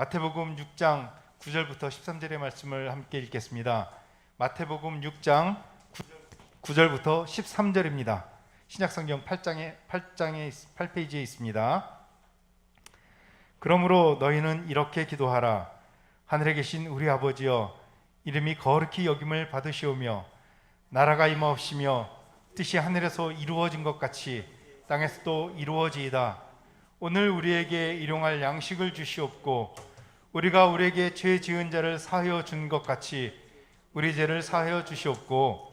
마태복음 6장 9절부터 13절의 말씀을 함께 읽겠습니다. 마태복음 6장 9절부터 13절입니다. 신약성경 8페이지에 있습니다. 그러므로 너희는 이렇게 기도하라. 하늘에 계신 우리 아버지여, 이름이 거룩히 여김을 받으시오며 나라가 임하옵시며 뜻이 하늘에서 이루어진 것 같이 땅에서도 이루어지이다. 오늘 우리에게 일용할 양식을 주시옵고 우리가 우리에게 죄 지은 자를 사하여 준 것 같이 우리 죄를 사하여 주시옵고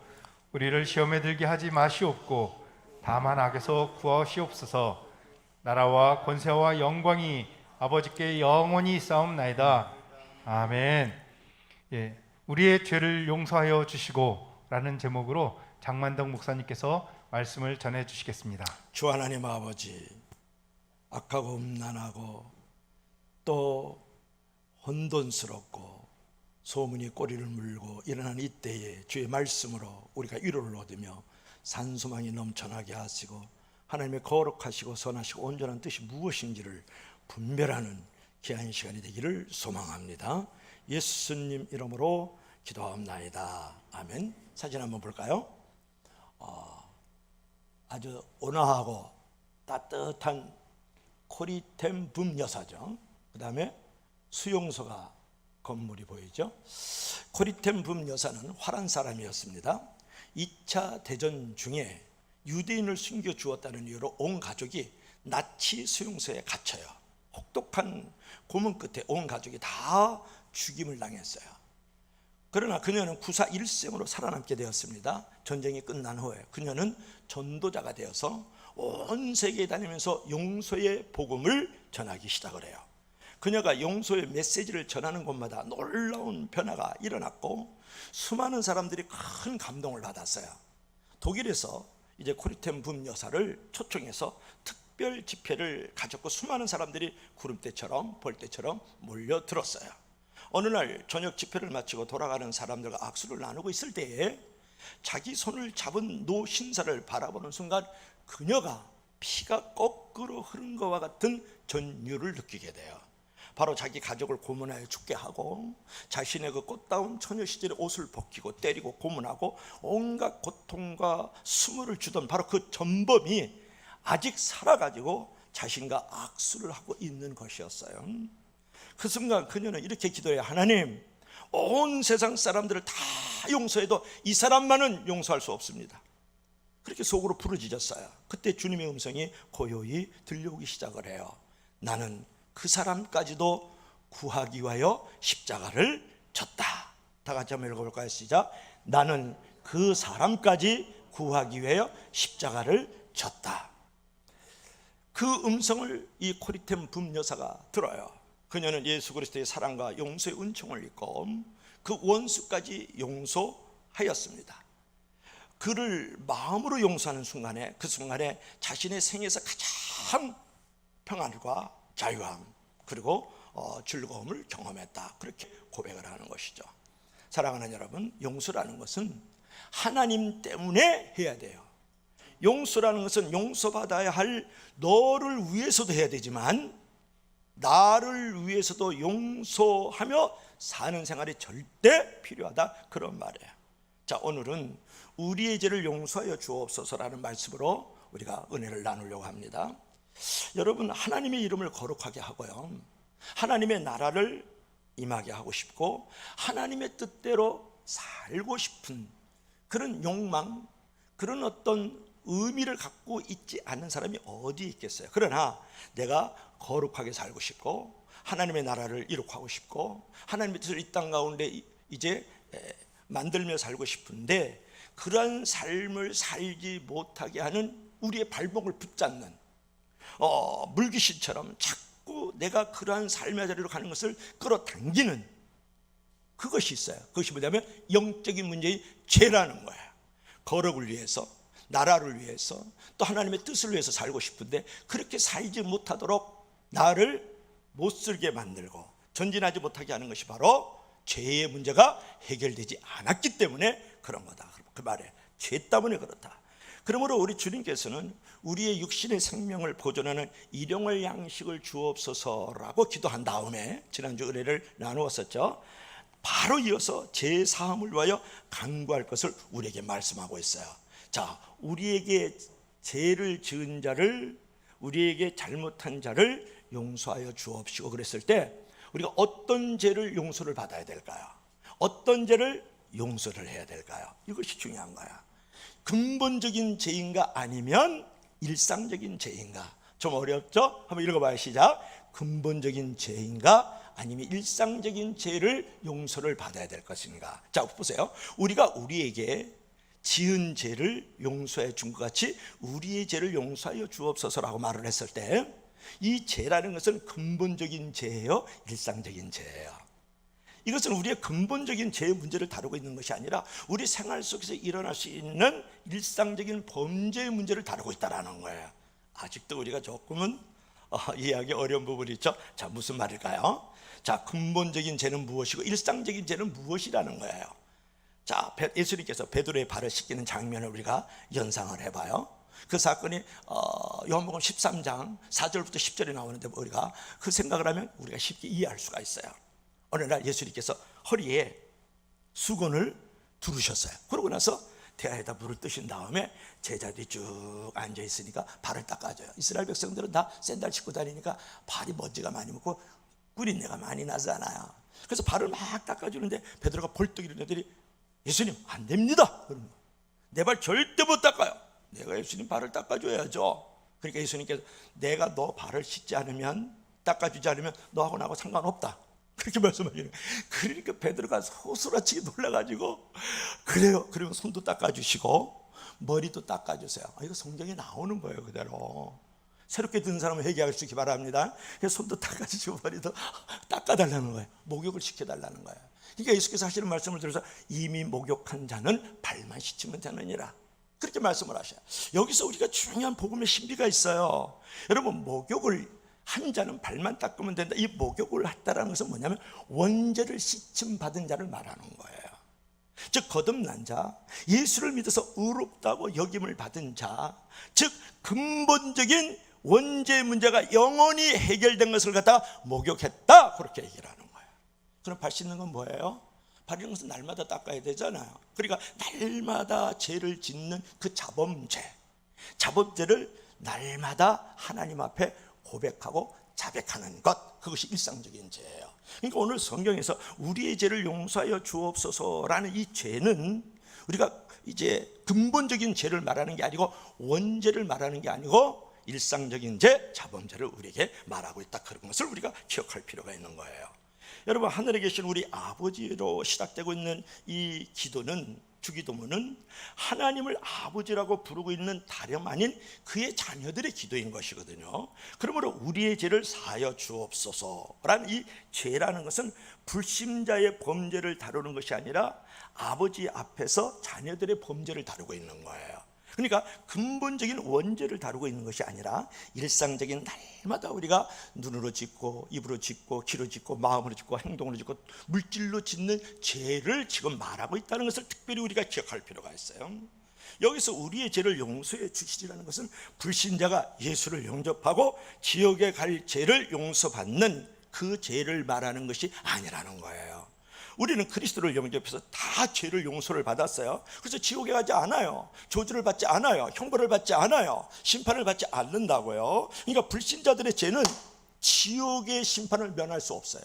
우리를 시험에 들게 하지 마시옵고 다만 악에서 구하시옵소서. 나라와 권세와 영광이 아버지께 영원히 있사옵나이다. 아멘. 우리의 죄를 용서하여 주시고 라는 제목으로 장만덕 목사님께서 말씀을 전해 주시겠습니다. 주 하나님 아버지, 악하고 음란하고 또 혼돈스럽고 소문이 꼬리를 물고 일어나는 이때에 주의 말씀으로 우리가 위로를 얻으며 산소망이 넘쳐나게 하시고 하나님의 거룩하시고 선하시고 온전한 뜻이 무엇인지를 분별하는 귀한 시간이 되기를 소망합니다. 예수님 이름으로 기도합나이다. 아멘. 사진 한번 볼까요? 아주 온화하고 따뜻한 코리템 붐여사죠. 그 다음에 수용소가 건물이 보이죠. 코리템 붐여사는 화란 사람이었습니다. 2차 대전 중에 유대인을 숨겨주었다는 이유로 온 가족이 나치 수용소에 갇혀요. 혹독한 고문 끝에 온 가족이 다 죽임을 당했어요. 그러나 그녀는 구사 일생으로 살아남게 되었습니다. 전쟁이 끝난 후에 그녀는 전도자가 되어서 온 세계에 다니면서 용서의 복음을 전하기 시작을 해요. 그녀가 용서의 메시지를 전하는 곳마다 놀라운 변화가 일어났고 수많은 사람들이 큰 감동을 받았어요. 독일에서 이제 코리템 붐 여사를 초청해서 특별 집회를 가졌고 수많은 사람들이 구름대처럼 벌떼처럼 몰려들었어요. 어느 날 저녁 집회를 마치고 돌아가는 사람들과 악수를 나누고 있을 때에 자기 손을 잡은 노 신사를 바라보는 순간 그녀가 피가 거꾸로 흐른 것과 같은 전율을 느끼게 돼요. 바로 자기 가족을 고문하여 죽게 하고 자신의 그 꽃다운 처녀 시절의 옷을 벗기고 때리고 고문하고 온갖 고통과 수모를 주던 바로 그 전범이 아직 살아가지고 자신과 악수를 하고 있는 것이었어요. 그 순간 그녀는 이렇게 기도해요. 하나님, 온 세상 사람들을 다 용서해도 이 사람만은 용서할 수 없습니다. 그렇게 속으로 부르짖었어요. 그때 주님의 음성이 고요히 들려오기 시작을 해요. 나는 그 사람까지도 구하기 위하여 십자가를 졌다. 다 같이 한번 읽어볼까요? 시작. 나는 그 사람까지 구하기 위하여 십자가를 졌다. 그 음성을 이 코리템 붐 여사가 들어요. 그녀는 예수 그리스도의 사랑과 용서의 은총을 입고 그 원수까지 용서하였습니다. 그를 마음으로 용서하는 순간에 그 순간에 자신의 생에서 가장 평안과 자유함 그리고 즐거움을 경험했다. 그렇게 고백을 하는 것이죠. 사랑하는 여러분, 용서라는 것은 하나님 때문에 해야 돼요. 용서라는 것은 용서받아야 할 너를 위해서도 해야 되지만 나를 위해서도 용서하며 사는 생활이 절대 필요하다. 그런 말이에요. 자, 오늘은 우리의 죄를 용서하여 주옵소서라는 말씀으로 우리가 은혜를 나누려고 합니다. 여러분, 하나님의 이름을 거룩하게 하고요, 하나님의 나라를 임하게 하고 싶고 하나님의 뜻대로 살고 싶은 그런 욕망, 그런 어떤 의미를 갖고 있지 않은 사람이 어디 있겠어요. 그러나 내가 거룩하게 살고 싶고 하나님의 나라를 이룩하고 싶고 하나님의 뜻을 이 땅 가운데 이제 만들며 살고 싶은데 그러한 삶을 살지 못하게 하는 우리의 발목을 붙잡는 물귀신처럼 자꾸 내가 그러한 삶의 자리로 가는 것을 끌어당기는 그것이 있어요. 그것이 뭐냐면 영적인 문제의 죄라는 거예요. 거룩을 위해서, 나라를 위해서, 또 하나님의 뜻을 위해서 살고 싶은데 그렇게 살지 못하도록 나를 못살게 만들고 전진하지 못하게 하는 것이 바로 죄의 문제가 해결되지 않았기 때문에 그런 거다. 그 말에 죄 때문에 그렇다. 그러므로 우리 주님께서는 우리의 육신의 생명을 보존하는 일용할 양식을 주옵소서라고 기도한 다음에 지난주 의뢰를 나누었었죠. 바로 이어서 제 사함을 위하여 간구할 것을 우리에게 말씀하고 있어요. 자, 우리에게 죄를 지은 자를, 우리에게 잘못한 자를 용서하여 주옵시고 그랬을 때 우리가 어떤 죄를 용서를 받아야 될까요? 어떤 죄를 용서를 해야 될까요? 이것이 중요한 거야. 근본적인 죄인가 아니면 일상적인 죄인가? 좀 어렵죠? 한번 읽어봐요. 시작. 근본적인 죄인가 아니면 일상적인 죄를 용서를 받아야 될 것인가? 자, 보세요. 우리가 우리에게 지은 죄를 용서해 준 것 같이 우리의 죄를 용서하여 주옵소서라고 말을 했을 때 이 죄라는 것은 근본적인 죄예요? 일상적인 죄예요? 이것은 우리의 근본적인 죄의 문제를 다루고 있는 것이 아니라 우리 생활 속에서 일어날 수 있는 일상적인 범죄의 문제를 다루고 있다는 거예요. 아직도 우리가 조금은 이해하기 어려운 부분이 있죠. 자, 무슨 말일까요? 자, 근본적인 죄는 무엇이고 일상적인 죄는 무엇이라는 거예요. 자, 예수님께서 베드로의 발을 씻기는 장면을 우리가 연상을 해봐요. 그 사건이 요한복음 13장 4절부터 10절에 나오는데 우리가 그 생각을 하면 우리가 쉽게 이해할 수가 있어요. 어느 날 예수님께서 허리에 수건을 두르셨어요. 그러고 나서 대야에다 물을 뜨신 다음에 제자들이 쭉 앉아 있으니까 발을 닦아줘요. 이스라엘 백성들은 다 샌들 신고 다니니까 발이 먼지가 많이 묻고 꿀린내가 많이 나잖아요. 그래서 발을 막 닦아주는데 베드로가 벌떡 일어나더니 예수님 안 됩니다. 내 발 절대 못 닦아요. 내가 예수님 발을 닦아줘야죠. 그러니까 예수님께서 내가 너 발을 씻지 않으면, 닦아주지 않으면 너하고 나하고 상관없다, 그렇게 말씀하시는 거예요. 그러니까 베드로가 소스라치게 놀라가지고 그래요, 그러면 손도 닦아주시고 머리도 닦아주세요. 이거 성경에 나오는 거예요. 그대로 새롭게 듣는 사람은 회개할 수 있기 바랍니다. 그래서 손도 닦아주시고 머리도 닦아달라는 거예요. 목욕을 시켜달라는 거예요. 그러니까 예수께서 하시는 말씀을 들어서 이미 목욕한 자는 발만 씻으면 되느니라, 그렇게 말씀을 하셔요. 여기서 우리가 중요한 복음의 신비가 있어요. 여러분, 목욕을 한 자는 발만 닦으면 된다. 이 목욕을 했다는 것은 뭐냐면 원죄를 씻음 받은 자를 말하는 거예요. 즉 거듭난 자, 예수를 믿어서 의롭다고 여김을 받은 자, 즉 근본적인 원죄의 문제가 영원히 해결된 것을 갖다 목욕했다, 그렇게 얘기를 하는 거예요. 그럼 발 씻는 건 뭐예요? 발이라는 것은 날마다 닦아야 되잖아요. 그러니까 날마다 죄를 짓는 그 자범죄를 날마다 하나님 앞에 고백하고 자백하는 것, 그것이 일상적인 죄예요. 그러니까 오늘 성경에서 우리의 죄를 용서하여 주옵소서라는 이 죄는 우리가 이제 근본적인 죄를 말하는 게 아니고 원죄를 말하는 게 아니고 일상적인 죄, 자범죄를 우리에게 말하고 있다, 그런 것을 우리가 기억할 필요가 있는 거예요. 여러분, 하늘에 계신 우리 아버지로 시작되고 있는 이 기도는, 주기도문은 하나님을 아버지라고 부르고 있는 다름 아닌 그의 자녀들의 기도인 것이거든요. 그러므로 우리의 죄를 사하여 주옵소서라는 이 죄라는 것은 불신자의 범죄를 다루는 것이 아니라 아버지 앞에서 자녀들의 범죄를 다루고 있는 거예요. 그러니까 근본적인 원죄를 다루고 있는 것이 아니라 일상적인 날마다 우리가 눈으로 짓고 입으로 짓고 귀로 짓고 마음으로 짓고 행동으로 짓고 물질로 짓는 죄를 지금 말하고 있다는 것을 특별히 우리가 기억할 필요가 있어요. 여기서 우리의 죄를 용서해 주시리라는 것은 불신자가 예수를 영접하고 지옥에 갈 죄를 용서받는 그 죄를 말하는 것이 아니라는 거예요. 우리는 그리스도를 영접해서 다 죄를 용서를 받았어요. 그래서 지옥에 가지 않아요. 저주를 받지 않아요. 형벌을 받지 않아요. 심판을 받지 않는다고요. 그러니까 불신자들의 죄는 지옥의 심판을 면할 수 없어요.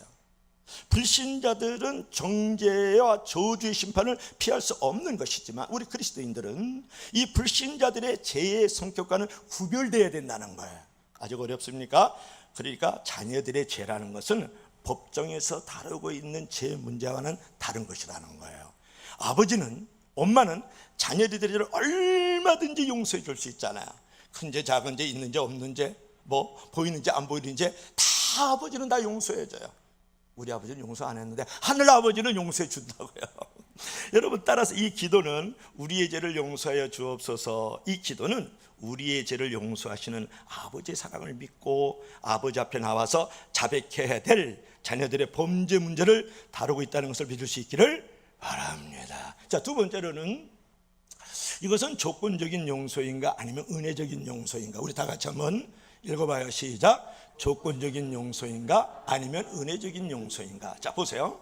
불신자들은 정죄와 저주의 심판을 피할 수 없는 것이지만 우리 그리스도인들은 이 불신자들의 죄의 성격과는 구별되어야 된다는 거예요. 아직 어렵습니까? 그러니까 자녀들의 죄라는 것은 법정에서 다루고 있는 죄 문제와는 다른 것이라는 거예요. 아버지는, 엄마는 자녀들의 죄를 얼마든지 용서해 줄 수 있잖아요. 큰 죄, 작은 죄, 있는 죄, 없는 죄, 뭐 보이는 죄, 안 보이는 죄 다 아버지는 다 용서해 줘요. 우리 아버지는 용서 안 했는데 하늘 아버지는 용서해 준다고요. 여러분, 따라서 이 기도는 우리의 죄를 용서하여 주옵소서, 이 기도는 우리의 죄를 용서하시는 아버지의 사랑을 믿고 아버지 앞에 나와서 자백해야 될 자녀들의 범죄 문제를 다루고 있다는 것을 믿을 수 있기를 바랍니다. 자, 두 번째로는 이것은 조건적인 용서인가 아니면 은혜적인 용서인가? 우리 다 같이 한번 읽어봐요. 시작. 조건적인 용서인가 아니면 은혜적인 용서인가? 자, 보세요.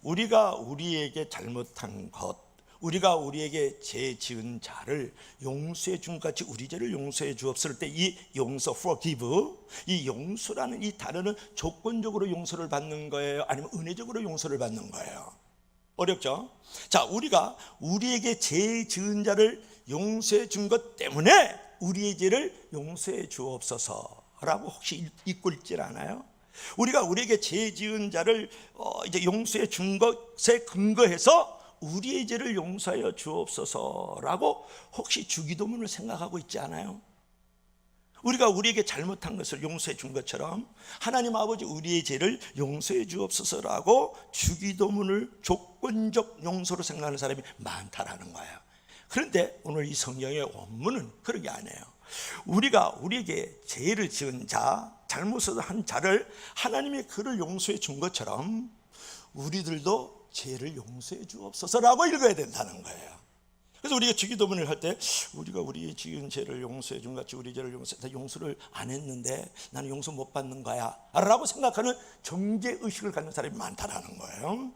우리가 우리에게 잘못한 것, 우리가 우리에게 죄 지은 자를 용서해 준 같이 우리 죄를 용서해 주었을 때 이 용서, forgive, 이 용서라는 이 단어는 조건적으로 용서를 받는 거예요? 아니면 은혜적으로 용서를 받는 거예요? 어렵죠? 자, 우리가 우리에게 죄 지은 자를 용서해 준 것 때문에 우리의 죄를 용서해 주옵소서라고 혹시 읽고 있질 않아요? 우리가 우리에게 죄 지은 자를 이제 용서해 준 것에 근거해서 우리의 죄를 용서하여 주옵소서라고 혹시 주기도문을 생각하고 있지 않아요? 우리가 우리에게 잘못한 것을 용서해 준 것처럼 하나님 아버지 우리의 죄를 용서해 주옵소서라고 주기도문을 조건적 용서로 생각하는 사람이 많다라는 거예요. 그런데 오늘 이 성경의 원문은 그러게 안 해요. 우리가 우리에게 죄를 지은 자, 잘못을 한 자를 하나님이 그를 용서해 준 것처럼 우리들도 죄를 용서해 주옵소서라고 읽어야 된다는 거예요. 그래서 우리가 주기도문을 할 때 우리가 우리의 지은 죄를 용서해 준 같이 우리 죄를 용서를 안 했는데 나는 용서 못 받는 거야 라고 생각하는 정죄의식을 갖는 사람이 많다라는 거예요.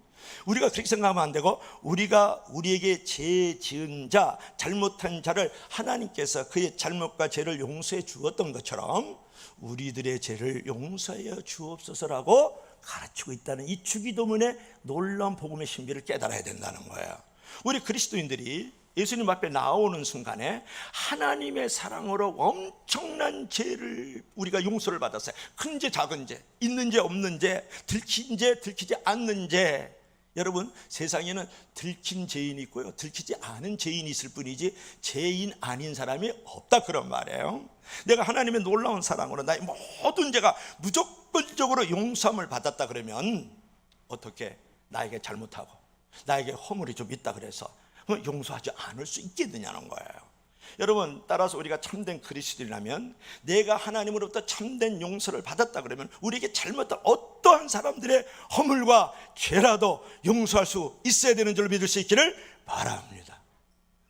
우리가 그렇게 생각하면 안 되고 우리가 우리에게 죄 지은 자, 잘못한 자를 하나님께서 그의 잘못과 죄를 용서해 주었던 것처럼 우리들의 죄를 용서하여 주옵소서라고 가르치고 있다는 이 주기도문의 놀라운 복음의 신비를 깨달아야 된다는 거예요. 우리 그리스도인들이 예수님 앞에 나오는 순간에 하나님의 사랑으로 엄청난 죄를 우리가 용서를 받았어요. 큰 죄, 작은 죄, 있는 죄, 없는 죄, 들킨 죄, 들키지 않는 죄. 여러분, 세상에는 들킨 죄인이 있고요, 들키지 않은 죄인이 있을 뿐이지 죄인 아닌 사람이 없다, 그런 말이에요. 내가 하나님의 놀라운 사랑으로 나의 모든 죄가 무조건적으로 용서함을 받았다 그러면 어떻게 나에게 잘못하고 나에게 허물이 좀 있다 그래서 용서하지 않을 수 있겠느냐는 거예요. 여러분, 따라서 우리가 참된 그리스도인이라면 내가 하나님으로부터 참된 용서를 받았다 그러면 우리에게 잘못한 어떠한 사람들의 허물과 죄라도 용서할 수 있어야 되는 줄 믿을 수 있기를 바랍니다.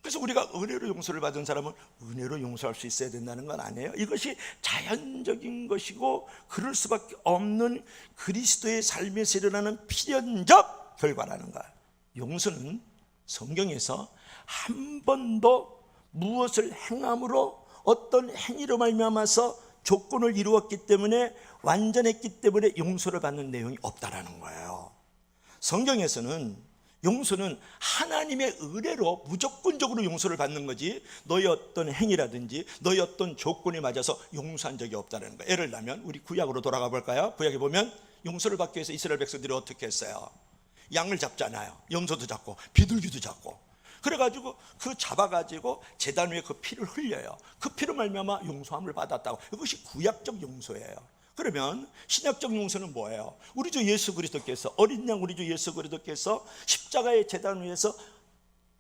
그래서 우리가 은혜로 용서를 받은 사람은 은혜로 용서할 수 있어야 된다는 건 아니에요. 이것이 자연적인 것이고 그럴 수밖에 없는 그리스도의 삶에서 일어나는 필연적 결과라는 거예요. 용서는 성경에서 한 번도 무엇을 행함으로 어떤 행위로 말미암아서 조건을 이루었기 때문에 완전했기 때문에 용서를 받는 내용이 없다라는 거예요. 성경에서는 용서는 하나님의 은혜로 무조건적으로 용서를 받는 거지 너의 어떤 행위라든지 너의 어떤 조건에 맞아서 용서한 적이 없다는 거예요. 예를 들면 우리 구약으로 돌아가 볼까요? 구약에 보면 용서를 받기 위해서 이스라엘 백성들이 어떻게 했어요? 양을 잡잖아요. 염소도 잡고 비둘기도 잡고, 그래가지고 그 잡아가지고 제단 위에 그 피를 흘려요. 그 피로 말미암아 용서함을 받았다고. 이것이 구약적 용서예요. 그러면 신약적 용서는 뭐예요? 우리 주 예수 그리스도께서, 어린 양 우리 주 예수 그리스도께서 십자가의 제단 위에서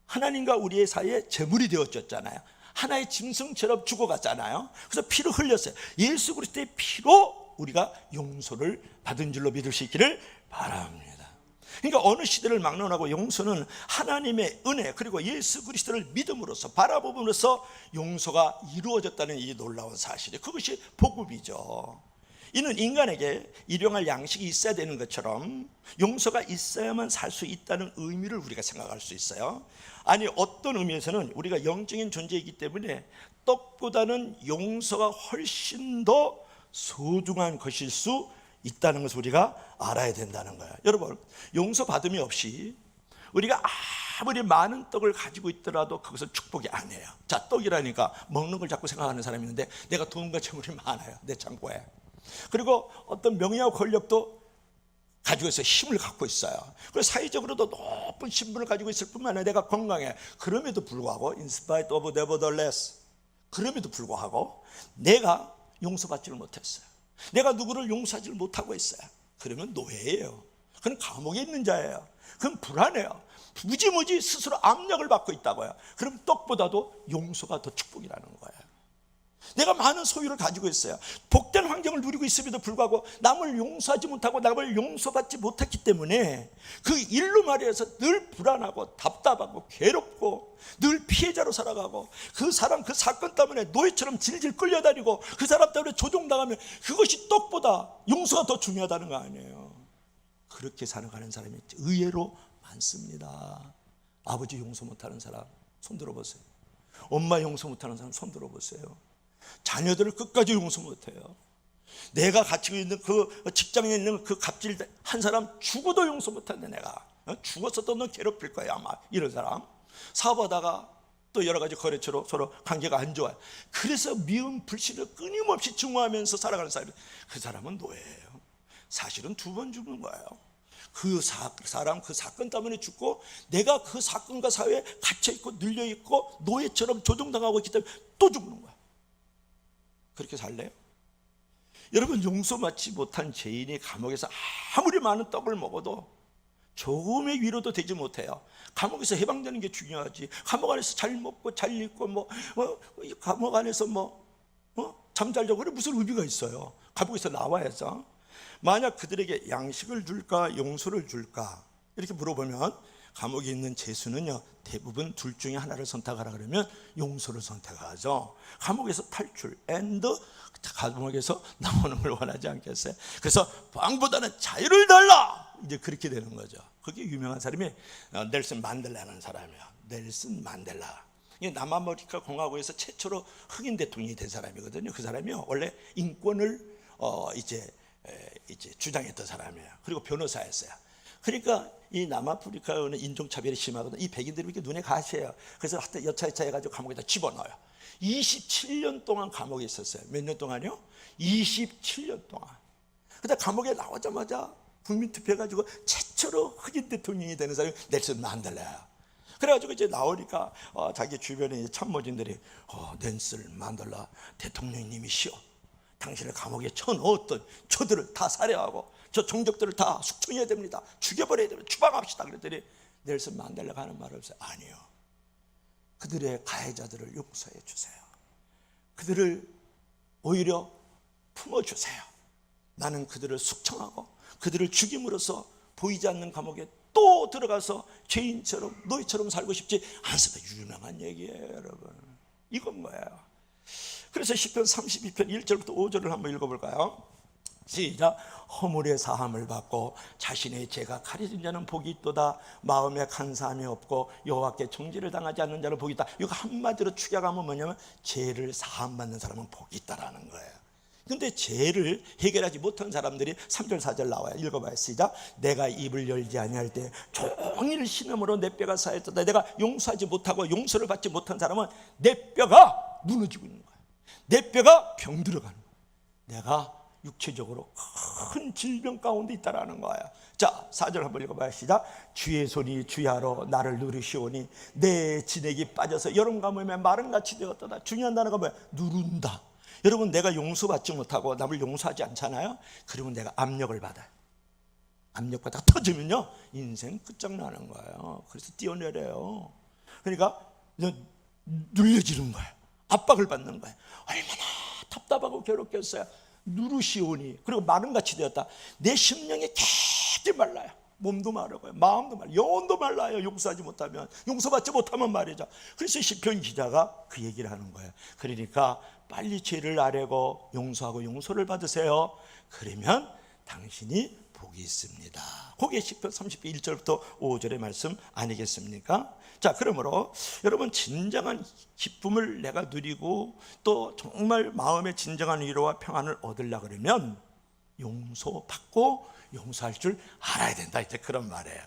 하나님과 우리의 사이에 제물이 되어졌잖아요. 하나의 짐승처럼 죽어갔잖아요. 그래서 피를 흘렸어요. 예수 그리스도의 피로 우리가 용서를 받은 줄로 믿을 수 있기를 바랍니다. 그러니까 어느 시대를 막론하고 용서는 하나님의 은혜 그리고 예수 그리스도를 믿음으로써 바라봄으로써 용서가 이루어졌다는 이 놀라운 사실이, 그것이 복음이죠. 이는 인간에게 일용할 양식이 있어야 되는 것처럼 용서가 있어야만 살 수 있다는 의미를 우리가 생각할 수 있어요. 아니, 어떤 의미에서는 우리가 영적인 존재이기 때문에 떡보다는 용서가 훨씬 더 소중한 것일 수 있다는 것을 우리가 알아야 된다는 거예요. 여러분, 용서받음이 없이 우리가 아무리 많은 떡을 가지고 있더라도 그것은 축복이 아니에요. 자, 떡이라니까 먹는 걸 자꾸 생각하는 사람이 있는데 내가 돈과 재물이 많아요, 내 창고에. 그리고 어떤 명예와 권력도 가지고 있어요. 힘을 갖고 있어요. 그리고 사회적으로도 높은 신분을 가지고 있을 뿐만 아니라 내가 건강해. 그럼에도 불구하고 in spite of nevertheless, 그럼에도 불구하고 내가 용서받지를 못했어요. 내가 누구를 용서하지 못하고 있어요. 그러면 노예예요. 그건 감옥에 있는 자예요. 그건 불안해요. 무지무지 스스로 압력을 받고 있다고요. 그럼 떡보다도 용서가 더 축복이라는 거예요. 내가 많은 소유를 가지고 있어요. 복된 환경을 누리고 있음에도 불구하고 남을 용서하지 못하고 남을 용서받지 못했기 때문에 그 일로 말해서 늘 불안하고 답답하고 괴롭고 늘 피해자로 살아가고 그 사람 그 사건 때문에 노예처럼 질질 끌려다니고 그 사람 때문에 조종당하면 그것이 떡보다 용서가 더 중요하다는 거 아니에요. 그렇게 살아가는 사람이 의외로 많습니다. 아버지 용서 못하는 사람 손 들어보세요. 엄마 용서 못하는 사람 손 들어보세요. 자녀들을 끝까지 용서 못해요. 내가 가지고 있는 그 직장에 있는 그 갑질 한 사람 죽어도 용서 못하는데 내가 죽었어도 너 괴롭힐 거야 아마 이런 사람. 사업하다가 또 여러 가지 거래처로 서로 관계가 안 좋아요. 그래서 미움 불신을 끊임없이 증오하면서 살아가는 사람이 그 사람은 노예예요. 사실은 2번 죽는 거예요. 그 사람 그 사건 때문에 죽고 내가 그 사건과 사회에 갇혀있고 눌려있고 노예처럼 조종당하고 있기 때문에 또 죽는 거야. 그렇게 살래요? 여러분 용서받지 못한 죄인이 감옥에서 아무리 많은 떡을 먹어도 조금의 위로도 되지 못해요. 감옥에서 해방되는 게 중요하지. 감옥 안에서 잘 먹고 잘 입고 감옥 안에서 잠잘 자고 그래 무슨 의미가 있어요. 감옥에서 나와야죠. 만약 그들에게 양식을 줄까 용서를 줄까 이렇게 물어보면 감옥에 있는 죄수는요 대부분 둘 중에 하나를 선택하라 그러면 용서를 선택하죠. 감옥에서 탈출 감옥에서 나오는 걸 원하지 않겠어요? 그래서 왕보다는 자유를 달라 이제 그렇게 되는 거죠. 그게 유명한 사람이 넬슨 만델라라는 사람이에요. 넬슨 만델라. 남아메리카 공화국에서 최초로 흑인 대통령이 된 사람이거든요. 그 사람이요 원래 인권을 이제 주장했던 사람이에요. 그리고 변호사였어요. 그러니까 이 남아프리카는 인종차별이 심하거든요. 이 백인들이 이렇게 눈에 가시해요. 그래서 하여튼 여차여차 해가지고 감옥에다 집어넣어요. 27년 동안 감옥에 있었어요. 몇 년 동안요? 27년 동안. 근데 감옥에 나오자마자 국민투표해가지고 최초로 흑인 대통령이 되는 사람이 넬슨 만델라예요. 그래가지고 이제 나오니까 자기 주변에 참모진들이 넬슨 만델라 대통령님이시오. 당신을 감옥에 쳐넣었던 저들을 다 살해하고 저 종족들을 다 숙청해야 됩니다. 죽여버려야 됩니다. 추방합시다. 그랬더니 넬슨 만델라가 하는 말 없어요. 아니요. 그들의 가해자들을 용서해 주세요. 그들을 오히려 품어주세요. 나는 그들을 숙청하고 그들을 죽임으로써 보이지 않는 감옥에 또 들어가서 죄인처럼 노예처럼 살고 싶지 않습니다. 유명한 얘기예요 여러분. 이건 거예요. 그래서 시편 32편 1절부터 5절을 한번 읽어볼까요? 시작. 허물의 사함을 받고 자신의 죄가 가려진 자는 복이 있도다. 마음에 간사함이 없고 여호와께 정죄를 당하지 않는 자는 복이 있다. 이거 한마디로 축약하면 뭐냐면 죄를 사함받는 사람은 복이 있다라는 거예요. 근데 죄를 해결하지 못한 사람들이 3절 4절 나와요. 읽어봐요. 시작. 내가 입을 열지 아니할 때 종일 신음으로 내 뼈가 쌓였다. 내가 용서하지 못하고 용서를 받지 못한 사람은 내 뼈가 무너지고 있는 거예요. 내 뼈가 병들어가는 거예요. 내가 육체적으로 큰 질병 가운데 있다라는 거예요. 자, 4절 한번 읽어봐요. 시작. 주의 손이 주야로 나를 누르시오니 내 진액이 빠져서 여름 가뭄에 마른같이 되었다. 중요한 단어가 뭐야? 누른다. 여러분 내가 용서받지 못하고 남을 용서하지 않잖아요. 그러면 내가 압력을 받아요. 압력받다가 터지면요 인생 끝장나는 거예요. 그래서 뛰어내려요. 그러니까 눌려지는 거예요. 압박을 받는 거예요. 얼마나 답답하고 괴롭겠어요. 누르시오니 그리고 마른같이 되었다. 내 심령이 깊이 말라요. 몸도 마르고요, 마음도 말라요, 영혼도 말라요. 용서하지 못하면, 용서받지 못하면 말이죠. 그래서 시편 기자가 그 얘기를 하는 거예요. 그러니까 빨리 죄를 아뢰고 용서하고 용서를 받으세요. 그러면 당신이 복이 있습니다. 그게 시편 30편 1절부터 5절의 말씀 아니겠습니까? 자, 그러므로 여러분 진정한 기쁨을 내가 누리고 또 정말 마음의 진정한 위로와 평안을 얻으려고 그러면 용서받고 용서할 줄 알아야 된다. 이제 그런 말이에요.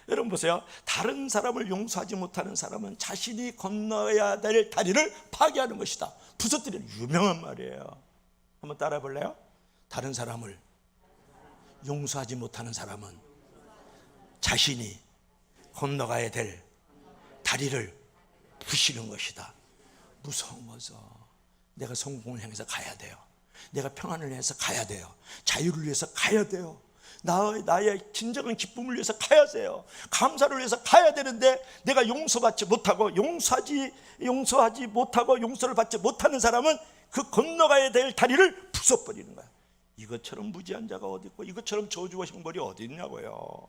여러분 보세요. 다른 사람을 용서하지 못하는 사람은 자신이 건너야 될 다리를 파괴하는 것이다. 부서뜨리는 유명한 말이에요. 한번 따라해 볼래요? 다른 사람을 용서하지 못하는 사람은 자신이 건너가야 될 다리를 부시는 것이다. 무서운 거죠. 내가 성공을 향해서 가야 돼요. 내가 평안을 위해서 가야 돼요. 자유를 위해서 가야 돼요. 나의 진정한 기쁨을 위해서 가야 돼요. 감사를 위해서 가야 되는데 내가 용서받지 못하고 용서하지 못하고 용서를 받지 못하는 사람은 그 건너가야 될 다리를 부숴버리는 거야. 이것처럼 무지한 자가 어디 있고 이것처럼 저주와 형벌이 어디 있냐고요.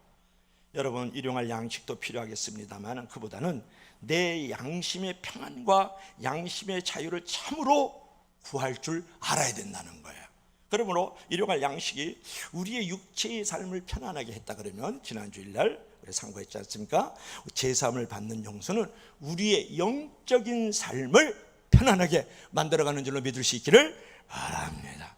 여러분, 일용할 양식도 필요하겠습니다만 그보다는 내 양심의 평안과 양심의 자유를 참으로 구할 줄 알아야 된다는 거예요. 그러므로 일용할 양식이 우리의 육체의 삶을 편안하게 했다 그러면, 지난 주일날 우리 상고했지 않습니까? 제사함을 받는 용서는 우리의 영적인 삶을 편안하게 만들어가는 줄로 믿을 수 있기를 바랍니다.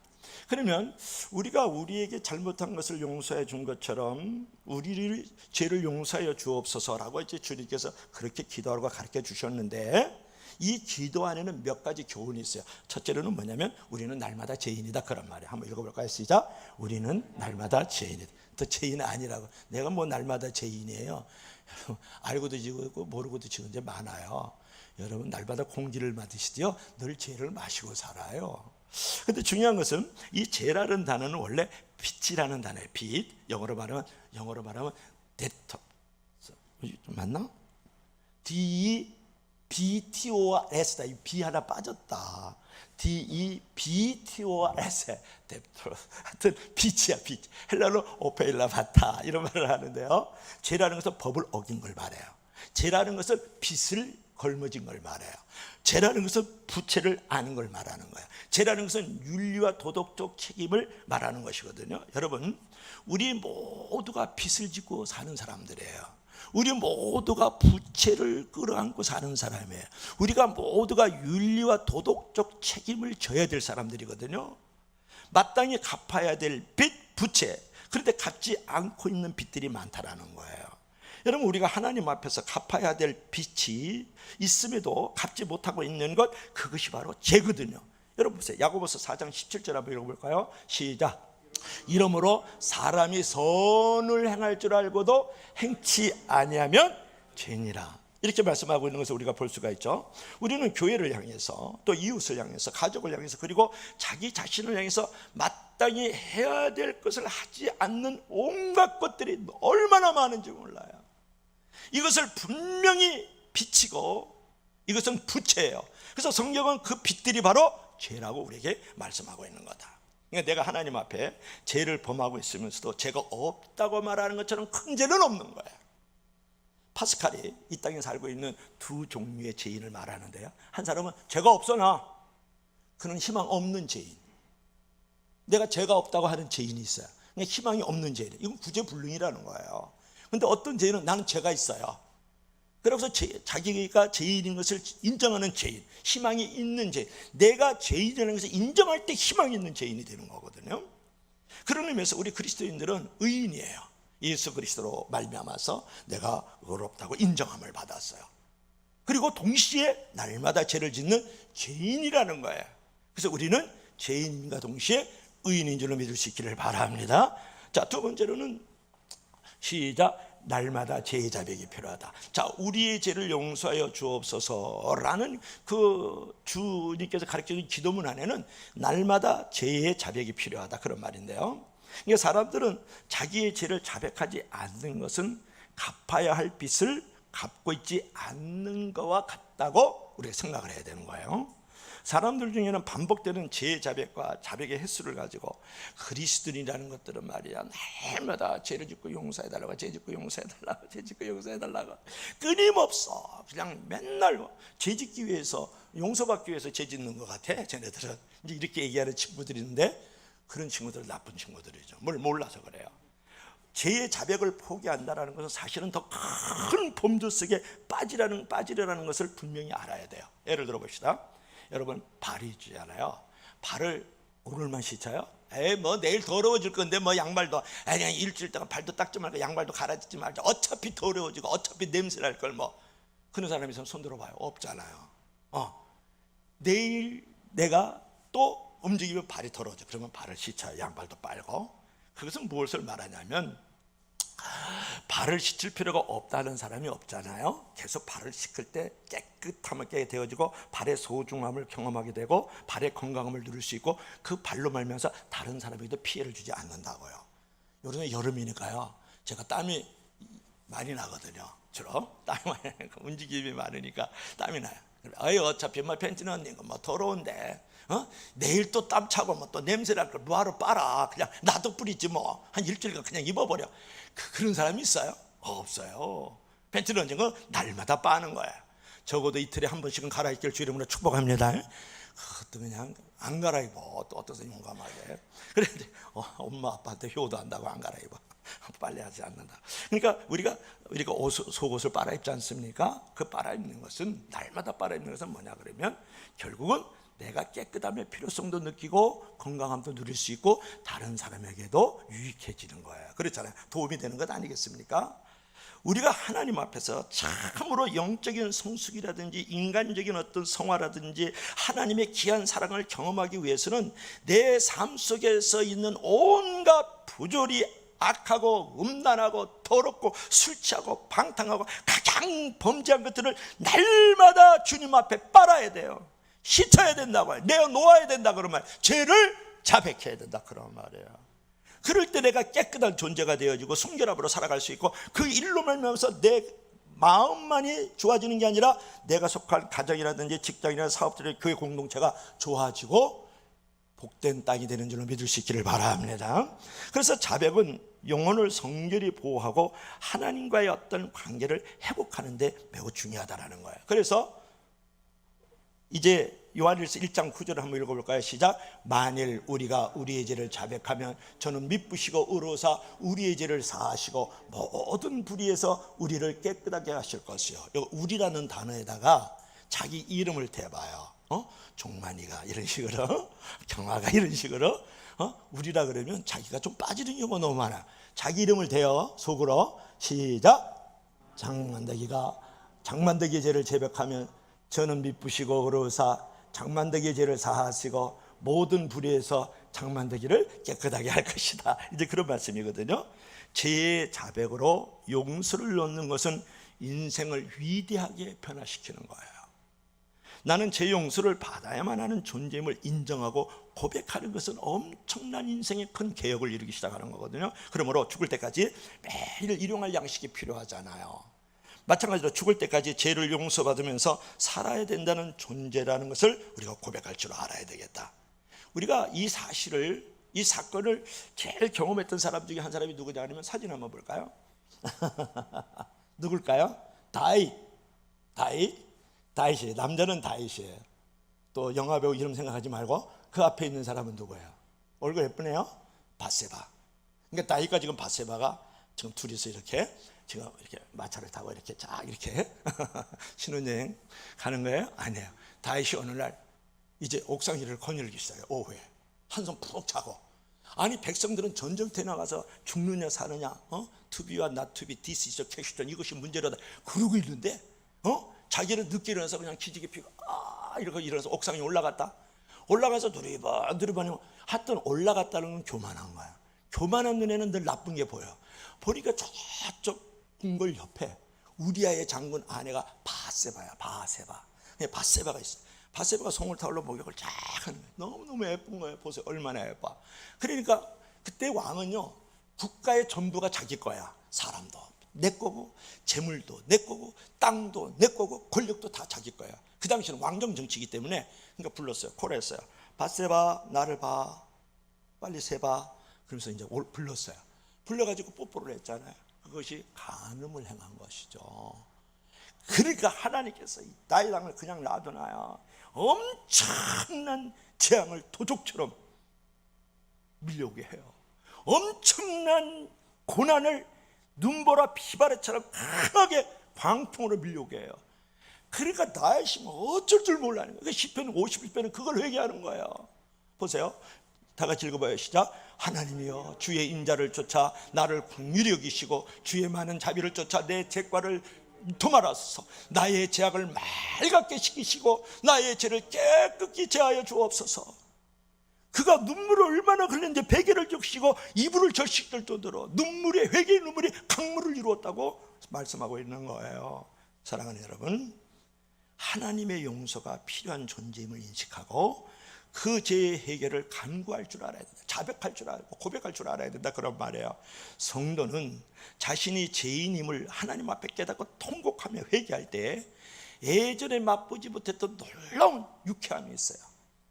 그러면 우리가 우리에게 잘못한 것을 용서해 준 것처럼 우리를 죄를 용서하여 주옵소서라고 이제 주님께서 그렇게 기도하라고 가르쳐 주셨는데, 이 기도 안에는 몇 가지 교훈이 있어요. 첫째로는 뭐냐면 우리는 날마다 죄인이다, 그런 말이에요. 한번 읽어볼까요? 시작. 우리는 날마다 죄인이다. 또 죄인 아니라고, 내가 뭐 날마다 죄인이에요. 알고도 지고 모르고도 지은 죄 많아요. 여러분, 날마다 공기를 마시지요, 늘 죄를 마시고 살아요. 근데 중요한 것은 이 죄라는 단어는 원래 빛이라는 단어예요. 빛. 영어로 말하면 데터. 맞나? D-E-B-T-O-S다. 이 B 하나 빠졌다. D-E-B-T-O-S. 데터. 하여튼 빛이야, 빛. 헬라로 오페일라 바타 이런 말을 하는데요. 죄라는 것은 법을 어긴 걸 말해요. 죄라는 것은 빛을 걸머진 걸 말해요. 죄라는 것은 부채를 아는 걸 말하는 거예요. 죄라는 것은 윤리와 도덕적 책임을 말하는 것이거든요. 여러분, 우리 모두가 빚을 짓고 사는 사람들이에요. 우리 모두가 부채를 끌어안고 사는 사람이에요. 우리가 모두가 윤리와 도덕적 책임을 져야 될 사람들이거든요. 마땅히 갚아야 될 빚, 부채, 그런데 갚지 않고 있는 빚들이 많다라는 거예요. 여러분, 우리가 하나님 앞에서 갚아야 될 빚이 있음에도 갚지 못하고 있는 것, 그것이 바로 죄거든요. 여러분 보세요. 야고보서 4장 17절 한번 읽어볼까요? 시작. 이러므로 사람이 선을 행할 줄 알고도 행치 아니하면 죄니라. 이렇게 말씀하고 있는 것을 우리가 볼 수가 있죠. 우리는 교회를 향해서, 또 이웃을 향해서, 가족을 향해서, 그리고 자기 자신을 향해서 마땅히 해야 될 것을 하지 않는 온갖 것들이 얼마나 많은지 몰라요. 이것을 분명히 비치고 이것은 부채예요. 그래서 성경은 그 빚들이 바로 죄라고 우리에게 말씀하고 있는 거다. 그러니까 내가 하나님 앞에 죄를 범하고 있으면서도 죄가 없다고 말하는 것처럼 큰 죄는 없는 거예요. 파스칼이 이 땅에 살고 있는 두 종류의 죄인을 말하는데요. 한 사람은 죄가 없어 나, 그는 희망 없는 죄인. 내가 죄가 없다고 하는 죄인이 있어요. 그냥 희망이 없는 죄인. 이건 구제불능이라는 거예요. 근데 어떤 죄인은 나는 죄가 있어요. 그래서 자기가 죄인인 것을 인정하는 죄인, 희망이 있는 죄인. 내가 죄인이라는 것을 인정할 때 희망이 있는 죄인이 되는 거거든요. 그런 의미에서 우리 그리스도인들은 의인이에요. 예수 그리스도로 말미암아서 내가 의롭다고 인정함을 받았어요. 그리고 동시에 날마다 죄를 짓는 죄인이라는 거예요. 그래서 우리는 죄인과 동시에 의인인 줄로 믿을 수 있기를 바랍니다. 자, 두 번째로는 시작. 날마다 죄의 자백이 필요하다. 자, 우리의 죄를 용서하여 주옵소서라는 그 주님께서 가르쳐준 기도문 안에는 날마다 죄의 자백이 필요하다, 그런 말인데요. 그러니까 사람들은 자기의 죄를 자백하지 않는 것은 갚아야 할 빚을 갚고 있지 않는 것과 같다고 우리가 생각을 해야 되는 거예요. 사람들 중에는 반복되는 죄의 자백과 자백의 횟수를 가지고 그리스도인이라는 것들은 말이야, 날마다 죄를 짓고 용서해달라고, 죄 짓고 용서해달라고, 죄 짓고 용서해달라고 끊임없어. 그냥 맨날 죄 짓기 위해서, 용서받기 위해서 죄 짓는 것 같아. 쟤네들은 이제 이렇게 얘기하는 친구들이 있는데, 그런 친구들은 나쁜 친구들이죠. 뭘 몰라서 그래요. 죄의 자백을 포기한다는 것은 사실은 더 큰 범죄 속에 빠지려는 것을 분명히 알아야 돼요. 예를 들어 봅시다. 여러분, 발이 있잖아요. 발을 오늘만 씻어요? 뭐 내일 더러워질 건데 뭐 양말도 그냥 일주일 동안 발도 닦지 말고 양말도 갈아짓지 말자. 어차피 더러워지고 어차피 냄새 날 걸 뭐. 그런 사람이 있으면 손 들어봐요. 없잖아요. 내일 내가 또 움직이면 발이 더러워져. 그러면 발을 씻어요. 양발도 빨고. 그것은 무엇을 말하냐면, 발을 씻을 필요가 없다는 사람이 없잖아요. 계속 발을 씻을 때 깨끗하게 되어지고 발의 소중함을 경험하게 되고 발의 건강함을 누릴 수 있고, 그 발로 말미암아서 다른 사람에게도 피해를 주지 않는다고요. 요즘에 여름이니까요, 제가 땀이 많이 나거든요. 주로 땀이 많이 나니까, 움직임이 많으니까 땀이 나요. 어차피 뭐 팬티는 뭐 더러운데 내일 또 땀 차고 뭐 또 냄새 날 걸 뭐하러 빨아. 그냥 나도 뿌리지 뭐. 한 일주일간 그냥 입어버려. 그런 사람이 있어요? 없어요. 팬티를 언젠가 날마다 빠는 거야. 적어도 이틀에 한 번씩은 갈아입길 주 이름으로 축복합니다. 그것도 그냥 안 갈아입어. 또 어떤 사람이 용감하게. 그런데 엄마 아빠한테 효도한다고 안 갈아입어. 빨래하지 않는다. 그러니까 우리가 속옷을 빨아입지 않습니까? 그 빨아입는 것은, 날마다 빨아입는 것은 뭐냐 그러면 결국은 내가 깨끗함의 필요성도 느끼고 건강함도 누릴 수 있고 다른 사람에게도 유익해지는 거예요. 그렇잖아요. 도움이 되는 것 아니겠습니까? 우리가 하나님 앞에서 참으로 영적인 성숙이라든지 인간적인 어떤 성화라든지 하나님의 귀한 사랑을 경험하기 위해서는 내 삶 속에서 있는 온갖 부조리, 악하고 음란하고 더럽고 술 취하고 방탕하고 가장 범죄한 것들을 날마다 주님 앞에 빨아야 돼요. 씻어야 된다고 해요. 내어놓아야 된다 그런 말. 죄를 자백해야 된다 그런 말이에요. 그럴 때 내가 깨끗한 존재가 되어지고 순결함으로 살아갈 수 있고 그 일로 말미암아서 내 마음만이 좋아지는 게 아니라 내가 속한 가정이라든지 직장이나 사업들의 교회 공동체가 좋아지고 복된 땅이 되는 줄로 믿을 수 있기를 바랍니다. 그래서 자백은 영혼을 성결히 보호하고 하나님과의 어떤 관계를 회복하는 데 매우 중요하다는 거예요. 그래서 이제 요한일서 1장 9절을 한번 읽어볼까요? 시작. 만일 우리가 우리의 죄를 자백하면 저는 미쁘시고 의로사 우리의 죄를 사하시고 모든 불의에서 우리를 깨끗하게 하실 것이요. 이 우리라는 단어에다가 자기 이름을 대봐요. 종만이가 이런 식으로, 경아가 이런 식으로, 우리라 그러면 자기가 좀 빠지는 경우가 너무 많아. 자기 이름을 대요. 속으로. 시작. 장만덕이가 장만덕이의 죄를 자백하면 저는 미쁘시고 의로사 장만덕이의 죄를 사하시고 모든 불의에서 장만덕이를 깨끗하게 할 것이다. 이제 그런 말씀이거든요. 죄의 자백으로 용서를 얻는 것은 인생을 위대하게 변화시키는 거예요. 나는 제 용서를 받아야만 하는 존재임을 인정하고 고백하는 것은 엄청난 인생의 큰 개혁을 이루기 시작하는 거거든요. 그러므로 죽을 때까지 매일 일용할 양식이 필요하잖아요. 마찬가지로 죽을 때까지 죄를 용서받으면서 살아야 된다는 존재라는 것을 우리가 고백할 줄 알아야 되겠다. 우리가 이 사건을 제일 경험했던 사람 중에 한 사람이 누구냐 하면 사진 한번 볼까요? 누굴까요? 다윗이에요. 남자는 다윗이에요. 또 영화배우 이름 생각하지 말고 그 앞에 있는 사람은 누구예요? 얼굴 예쁘네요. 밧세바. 그러니까 다윗과 지금 밧세바가 지금 둘이서 이렇게 마차를 타고 이렇게 신혼여행 가는 거예요? 아니에요. 다윗이 어느 날 이제 옥상 일을 거닐기 시작해요. 오후에 한숨 푹 자고. 아니 백성들은 전쟁터에 나가서 죽느냐 사느냐, 투비와 나투비, 디스 이즈 퀘스천, 이것이 문제로다 그러고 있는데 자기는 늦게 일어나서 그냥 기지개 피고 이러고 일어나서 옥상에 올라가서 두리번 하여튼 올라갔다는 건 교만한 거야. 교만한 눈에는 늘 나쁜 게 보여. 보니까 저쪽 궁궐 옆에 우리아의 장군 아내가 밧세바가 있어. 밧세바가 송을 타올라 목욕을 쫙 하는 거예요. 너무너무 예쁜 거예요. 보세요. 얼마나 예뻐. 그러니까 그때 왕은요, 국가의 전부가 자기 거야. 사람도 내 거고, 재물도 내 거고, 땅도 내 거고, 권력도 다 자기 거야. 그 당시는 왕정 정치이기 때문에 그러니까 불렀어요. 콜했어요. 밧세바 나를 봐. 빨리 세봐. 그러면서 이제 불렀어요. 불러가지고 뽀뽀를 했잖아요. 그것이 간음을 행한 것이죠. 그러니까 하나님께서 나의 땅을 그냥 놔두나요? 엄청난 재앙을 도적처럼 밀려오게 해요. 엄청난 고난을 눈보라 비바래처럼 강하게 광풍으로 밀려오게 해요. 그러니까 나의 심은 어쩔 줄 몰라는 거예요. 시편 51편은 그걸 회개하는 거예요. 보세요. 다 같이 읽어봐요. 시작. 하나님이여 주의 인자를 쫓아 나를 긍휼히 여기시고 주의 많은 자비를 쫓아 내 죄과를 도말하소서. 나의 죄악을 맑게 씻기시고 나의 죄를 깨끗이 제하여 주옵소서. 그가 눈물을 얼마나 흘렸는지 베개를 적시고 이불을 절식될 정도로 눈물의 회개의 눈물이 강물을 이루었다고 말씀하고 있는 거예요. 사랑하는 여러분, 하나님의 용서가 필요한 존재임을 인식하고 그 죄의 해결을 간구할 줄 알아야 된다. 자백할 줄 알고 고백할 줄 알아야 된다. 그런 말이에요. 성도는 자신이 죄인임을 하나님 앞에 깨닫고 통곡하며 회개할 때 예전에 맛보지 못했던 놀라운 유쾌함이 있어요.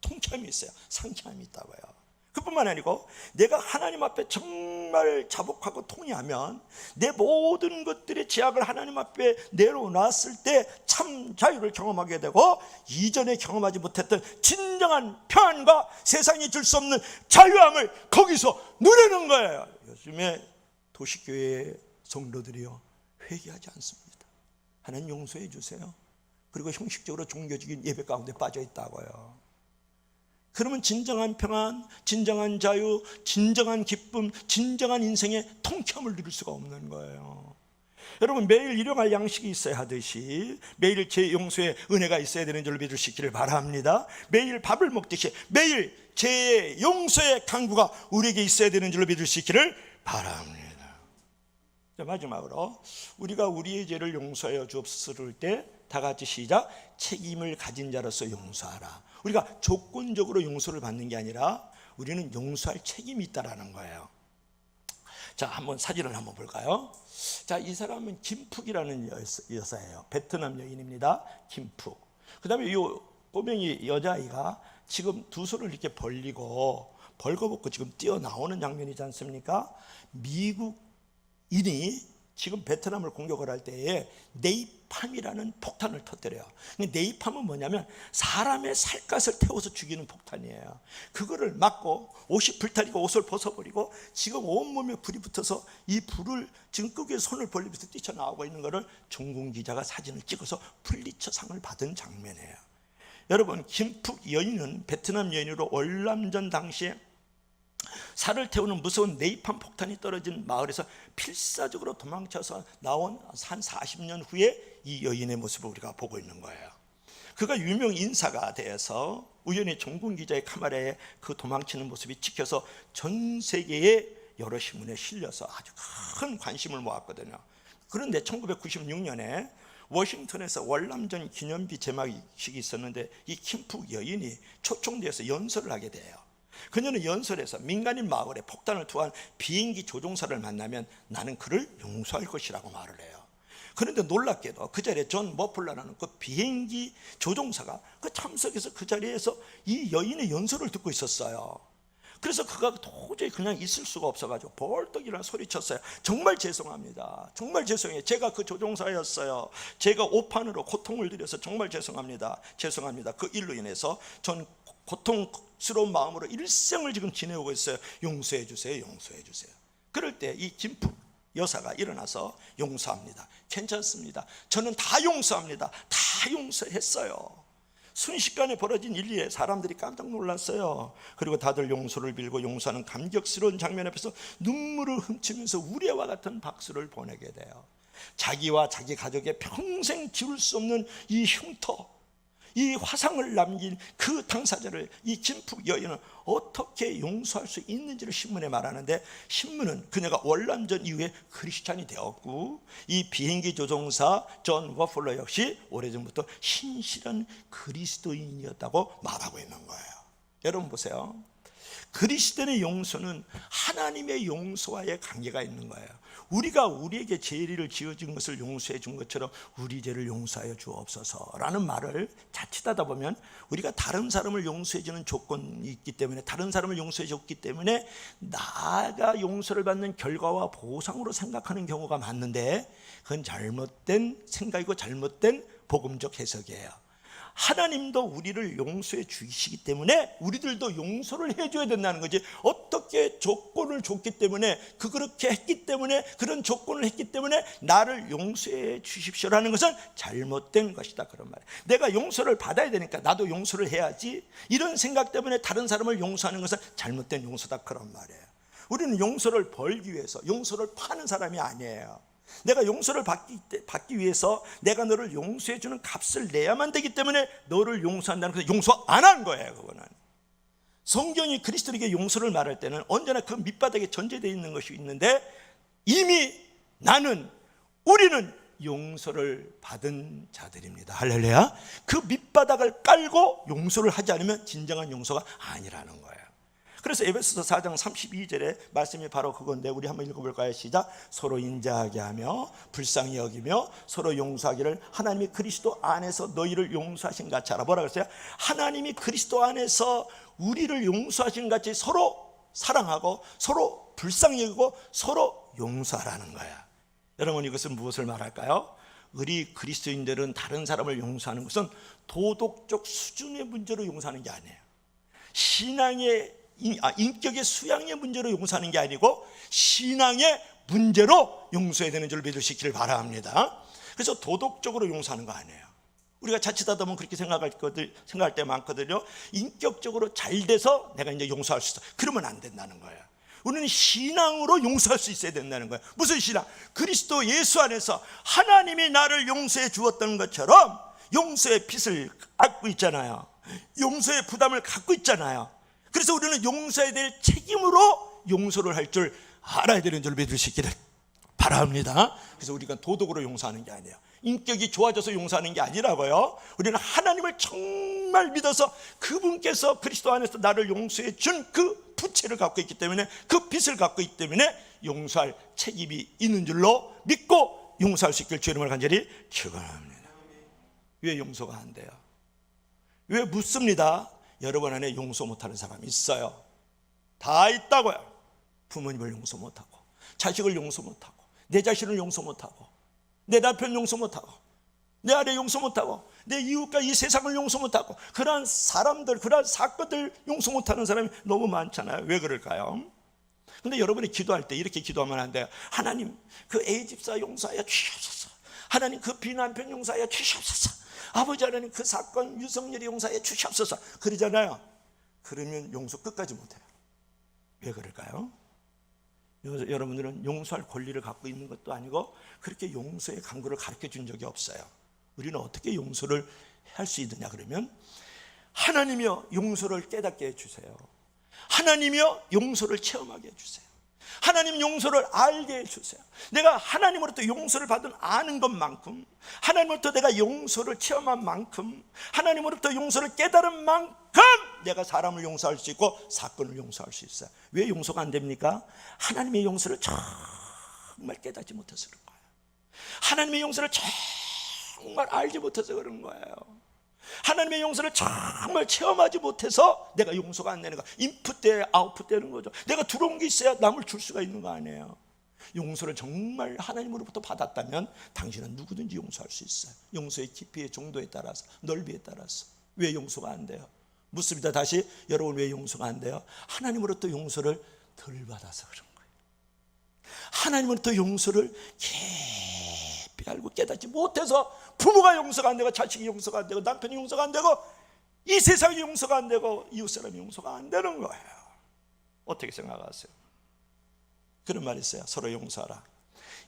통쾌함이 있어요. 상쾌함이 있다고요. 그뿐만 아니고 내가 하나님 앞에 정말 자복하고 통회하면 내 모든 것들의 제약을 하나님 앞에 내려놨을 때 참 자유를 경험하게 되고 이전에 경험하지 못했던 진정한 평안과 세상이 줄 수 없는 자유함을 거기서 누리는 거예요. 요즘에 도시교회 성도들이요, 회개하지 않습니다. 하나님 용서해 주세요. 그리고 형식적으로 종교적인 예배 가운데 빠져 있다고요. 그러면 진정한 평안, 진정한 자유, 진정한 기쁨, 진정한 인생의 통쾌함을 누릴 수가 없는 거예요. 여러분, 매일 일용할 양식이 있어야 하듯이 매일 제 용서의 은혜가 있어야 되는 줄 믿으시기를 바랍니다. 매일 밥을 먹듯이 매일 제 용서의 강구가 우리에게 있어야 되는 줄 믿으시기를 바랍니다. 자, 마지막으로 우리가 우리의 죄를 용서하여 주옵소서 때 다 같이 시작. 책임을 가진 자로서 용서하라. 우리가 조건적으로 용서를 받는 게 아니라 우리는 용서할 책임이 있다라는 거예요. 자, 한번 사진을 한번 볼까요? 자, 이 사람은 김푹이라는 여사예요. 베트남 여인입니다. 김푹. 그 다음에 이 꼬맹이 여자아이가 지금 두 손을 이렇게 벌거벗고 지금 뛰어나오는 장면이지 않습니까? 미국인이 지금 베트남을 공격을 할 때에 네이팜이라는 폭탄을 터뜨려요. 네이팜은 뭐냐면 사람의 살갗을 태워서 죽이는 폭탄이에요. 그거를 맞고 옷이 불타리고 옷을 벗어버리고 지금 온몸에 불이 붙어서 이 불을 지금 끄기 위해서 손을 벌리면서 뛰쳐나오고 있는 거를 종군 기자가 사진을 찍어서 풀리처상을 받은 장면이에요. 여러분, 김푹 여인은 베트남 여인으로 월남전 당시에 살을 태우는 무서운 네이팜 폭탄이 떨어진 마을에서 필사적으로 도망쳐서 나온 한 40년 후에 이 여인의 모습을 우리가 보고 있는 거예요. 그가 유명 인사가 돼서 우연히 종군 기자의 카메라에 그 도망치는 모습이 찍혀서 전 세계의 여러 신문에 실려서 아주 큰 관심을 모았거든요. 그런데 1996년에 워싱턴에서 월남전 기념비 제막식이 있었는데 이 김푹 여인이 초청되어서 연설을 하게 돼요. 그녀는 연설에서 민간인 마을에 폭탄을 투한 비행기 조종사를 만나면 나는 그를 용서할 것이라고 말을 해요. 그런데 놀랍게도 그 자리에 존 머플러라는 그 비행기 조종사가 그 참석해서 그 자리에서 이 여인의 연설을 듣고 있었어요. 그래서 그가 도저히 그냥 있을 수가 없어가지고 벌떡 일어나 소리쳤어요. 정말 죄송합니다. 정말 죄송해요. 제가 그 조종사였어요. 제가 오판으로 고통을 드려서 정말 죄송합니다. 죄송합니다. 그 일로 인해서 전 고통스러운 마음으로 일생을 지금 지내오고 있어요. 용서해 주세요. 용서해 주세요. 그럴 때 이 김푹 여사가 일어나서 용서합니다. 괜찮습니다. 저는 다 용서합니다. 다 용서했어요. 순식간에 벌어진 일리에 사람들이 깜짝 놀랐어요. 그리고 다들 용서를 빌고 용서하는 감격스러운 장면 앞에서 눈물을 훔치면서 우레와 같은 박수를 보내게 돼요. 자기와 자기 가족의 평생 지울 수 없는 이 흉터, 이 화상을 남긴 그 당사자를 이 김푹 여인은 어떻게 용서할 수 있는지를 신문에 말하는데, 신문은 그녀가 월남전 이후에 크리스찬이 되었고 이 비행기 조종사 존 워플러 역시 오래전부터 신실한 그리스도인이었다고 말하고 있는 거예요. 여러분 보세요. 그리스도인의 용서는 하나님의 용서와의 관계가 있는 거예요. 우리가 우리에게 죄를 지어준 것을 용서해 준 것처럼 우리 죄를 용서하여 주옵소서라는 말을 자칫 하다 보면 우리가 다른 사람을 용서해 주는 조건이 있기 때문에, 다른 사람을 용서해 줬기 때문에 나가 용서를 받는 결과와 보상으로 생각하는 경우가 많은데, 그건 잘못된 생각이고 잘못된 복음적 해석이에요. 하나님도 우리를 용서해 주시기 때문에 우리들도 용서를 해줘야 된다는 거지. 어떻게 조건을 줬기 때문에, 그렇게 했기 때문에, 그런 조건을 했기 때문에 나를 용서해 주십시오라는 것은 잘못된 것이다, 그런 말이에요. 내가 용서를 받아야 되니까 나도 용서를 해야지, 이런 생각 때문에 다른 사람을 용서하는 것은 잘못된 용서다, 그런 말이에요. 우리는 용서를 벌기 위해서 용서를 파는 사람이 아니에요. 내가 용서를 받기 위해서 내가 너를 용서해 주는 값을 내야만 되기 때문에 너를 용서한다는 것은 용서 안 한 거예요. 그거는 성경이 그리스도에게 용서를 말할 때는 언제나 그 밑바닥에 전제되어 있는 것이 있는데, 이미 우리는 용서를 받은 자들입니다. 할렐루야. 그 밑바닥을 깔고 용서를 하지 않으면 진정한 용서가 아니라는 거예요. 그래서 에베소서 4장 32절에 말씀이 바로 그건데 우리 한번 읽어볼까요? 시작. 서로 인자하게 하며 불쌍히 여기며 서로 용서하기를 하나님이 그리스도 안에서 너희를 용서하신 같이 하라. 뭐라 그랬어요? 하나님이 그리스도 안에서 우리를 용서하신 같이 서로 사랑하고 서로 불쌍히 여기고 서로 용서하라는 거야. 여러분, 이것은 무엇을 말할까요? 우리 그리스도인들은 다른 사람을 용서하는 것은 도덕적 수준의 문제로 용서하는 게 아니에요. 신앙의 인격의 수양의 문제로 용서하는 게 아니고 신앙의 문제로 용서해야 되는 줄 믿으시기를 바랍니다. 그래서 도덕적으로 용서하는 거 아니에요. 우리가 자칫하다 보면 그렇게 생각할 때 많거든요. 인격적으로 잘 돼서 내가 이제 용서할 수 있어. 그러면 안 된다는 거예요. 우리는 신앙으로 용서할 수 있어야 된다는 거예요. 무슨 신앙? 그리스도 예수 안에서 하나님이 나를 용서해 주었던 것처럼 용서의 빚을 안고 있잖아요. 용서의 부담을 갖고 있잖아요. 그래서 우리는 용서해야 될 책임으로 용서를 할 줄 알아야 되는 줄 믿으시기를 바랍니다. 그래서 우리가 도덕으로 용서하는 게 아니에요. 인격이 좋아져서 용서하는 게 아니라고요. 우리는 하나님을 정말 믿어서 그분께서 그리스도 안에서 나를 용서해 준 그 부채를 갖고 있기 때문에, 그 빚을 갖고 있기 때문에 용서할 책임이 있는 줄로 믿고 용서할 수 있길 주의 이름으로 간절히 축원합니다. 왜 용서가 안 돼요? 왜 묻습니다. 여러분 안에 용서 못하는 사람이 있어요. 다 있다고요. 부모님을 용서 못하고, 자식을 용서 못하고, 내 자신을 용서 못하고, 내 남편 용서 못하고, 내 아내 용서 못하고, 내 이웃과 이 세상을 용서 못하고, 그러한 사람들, 그러한 사건들 용서 못하는 사람이 너무 많잖아요. 왜 그럴까요? 근데 여러분이 기도할 때 이렇게 기도하면 안 돼요. 하나님, 그 A 집사 용서하여 주시옵소서. 하나님, 그 B 남편 용서하여 주시옵소서. 아버지 하나님, 그 사건 유성열이 용서하여 주시옵소서. 그러잖아요. 그러면 용서 끝까지 못해요. 왜 그럴까요? 여러분들은 용서할 권리를 갖고 있는 것도 아니고 그렇게 용서의 강구를 가르쳐 준 적이 없어요. 우리는 어떻게 용서를 할 수 있느냐 그러면, 하나님이여 용서를 깨닫게 해주세요. 하나님이여 용서를 체험하게 해주세요. 하나님 용서를 알게 해주세요. 내가 하나님으로부터 용서를 받은 아는 것만큼, 하나님으로부터 내가 용서를 체험한 만큼, 하나님으로부터 용서를 깨달은 만큼 내가 사람을 용서할 수 있고 사건을 용서할 수 있어요. 왜 용서가 안 됩니까? 하나님의 용서를 정말 깨닫지 못해서 그런 거예요. 하나님의 용서를 정말 알지 못해서 그런 거예요. 하나님의 용서를 정말 체험하지 못해서 내가 용서가 안 되는 거야. 인풋 때 아웃풋 되는 거죠. 내가 들어온 게 있어야 남을 줄 수가 있는 거 아니에요. 용서를 정말 하나님으로부터 받았다면 당신은 누구든지 용서할 수 있어요. 용서의 깊이의 정도에 따라서, 넓이에 따라서. 왜 용서가 안 돼요? 묻습니다. 다시. 여러분, 왜 용서가 안 돼요? 하나님으로부터 용서를 덜 받아서 그런 거예요. 하나님으로부터 용서를 깊이 알고 깨닫지 못해서 부모가 용서가 안 되고, 자식이 용서가 안 되고, 남편이 용서가 안 되고, 이 세상이 용서가 안 되고, 이웃 사람이 용서가 안 되는 거예요. 어떻게 생각하세요? 그런 말이 있어요. 서로 용서하라.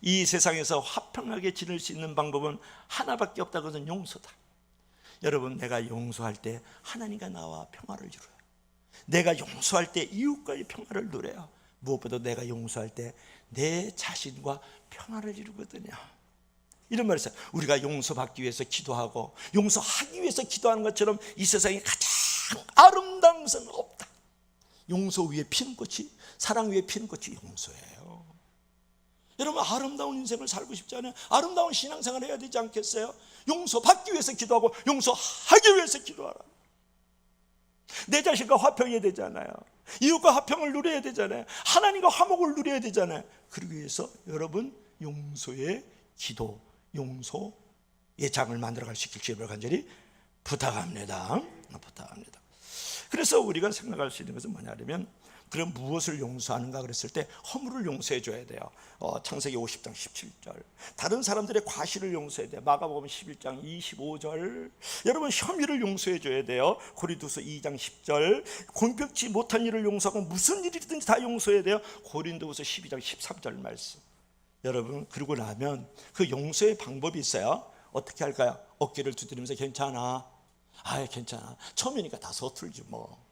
이 세상에서 화평하게 지낼 수 있는 방법은 하나밖에 없다. 그것은 용서다. 여러분, 내가 용서할 때 하나님과 나와 평화를 이루어요. 내가 용서할 때 이웃과의 평화를 누려요. 무엇보다 내가 용서할 때 내 자신과 평화를 이루거든요. 이런 말이 있어요. 우리가 용서받기 위해서 기도하고 용서하기 위해서 기도하는 것처럼 이 세상에 가장 아름다운 것은 없다. 용서 위에 피는 꽃이, 사랑 위에 피는 꽃이 용서예요. 여러분, 아름다운 인생을 살고 싶지 않아요? 아름다운 신앙생활을 해야 되지 않겠어요? 용서받기 위해서 기도하고 용서하기 위해서 기도하라. 내 자신과 화평해야 되잖아요. 이웃과 화평을 누려야 되잖아요. 하나님과 화목을 누려야 되잖아요. 그러기 위해서 여러분, 용서의 기도, 용서의 장을 만들어갈 수 있길 주님을 간절히 부탁합니다. 부탁합니다. 그래서 우리가 생각할 수 있는 것은 뭐냐면, 그럼 무엇을 용서하는가 그랬을 때 허물을 용서해 줘야 돼요. 창세기 50장 17절. 다른 사람들의 과실을 용서해야 돼요. 마가복음 11장 25절. 여러분, 혐의를 용서해 줘야 돼요. 고린도서 2장 10절. 공평치 못한 일을 용서하고 무슨 일이든지 다 용서해야 돼요. 고린도서 12장 13절 말씀. 여러분, 그러고 나면 그 용서의 방법이 있어요. 어떻게 할까요? 어깨를 두드리면서 괜찮아. 괜찮아. 처음이니까 다 서툴지 뭐.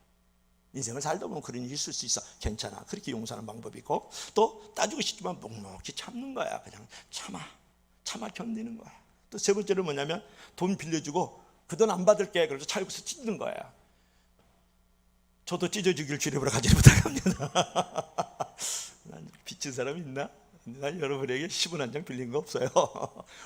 인생을 살다 보면 그런 일이 있을 수 있어. 괜찮아. 그렇게 용서하는 방법이 있고, 또 따지고 싶지만 묵묵히 참는 거야. 그냥 참아 견디는 거야. 또 세 번째는 뭐냐면, 돈 빌려주고 그 돈 안 받을게. 그래서 찰고서 찢는 거야. 저도 찢어주길 주님으로 가지 부탁합니다. 난 빚진 사람 있나? 난 여러분에게 10원 한 장 빌린 거 없어요.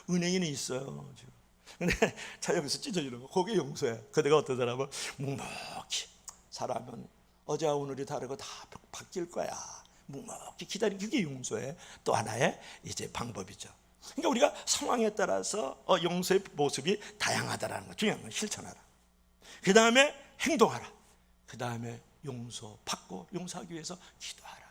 은행에는 있어요 지금. 근데 자 여기서 찢어주는 거 그게 용서야. 그대가 어떤 사람은 묵묵히 사람은 어제와 오늘이 다르고 다 바뀔 거야. 묵묵히 기다리는 그게 용서의 또 하나의 이제 방법이죠. 그러니까 우리가 상황에 따라서 용서의 모습이 다양하다라는 거 중요한 건 실천하라. 그 다음에 행동하라. 그 다음에 용서받고 용서하기 위해서 기도하라.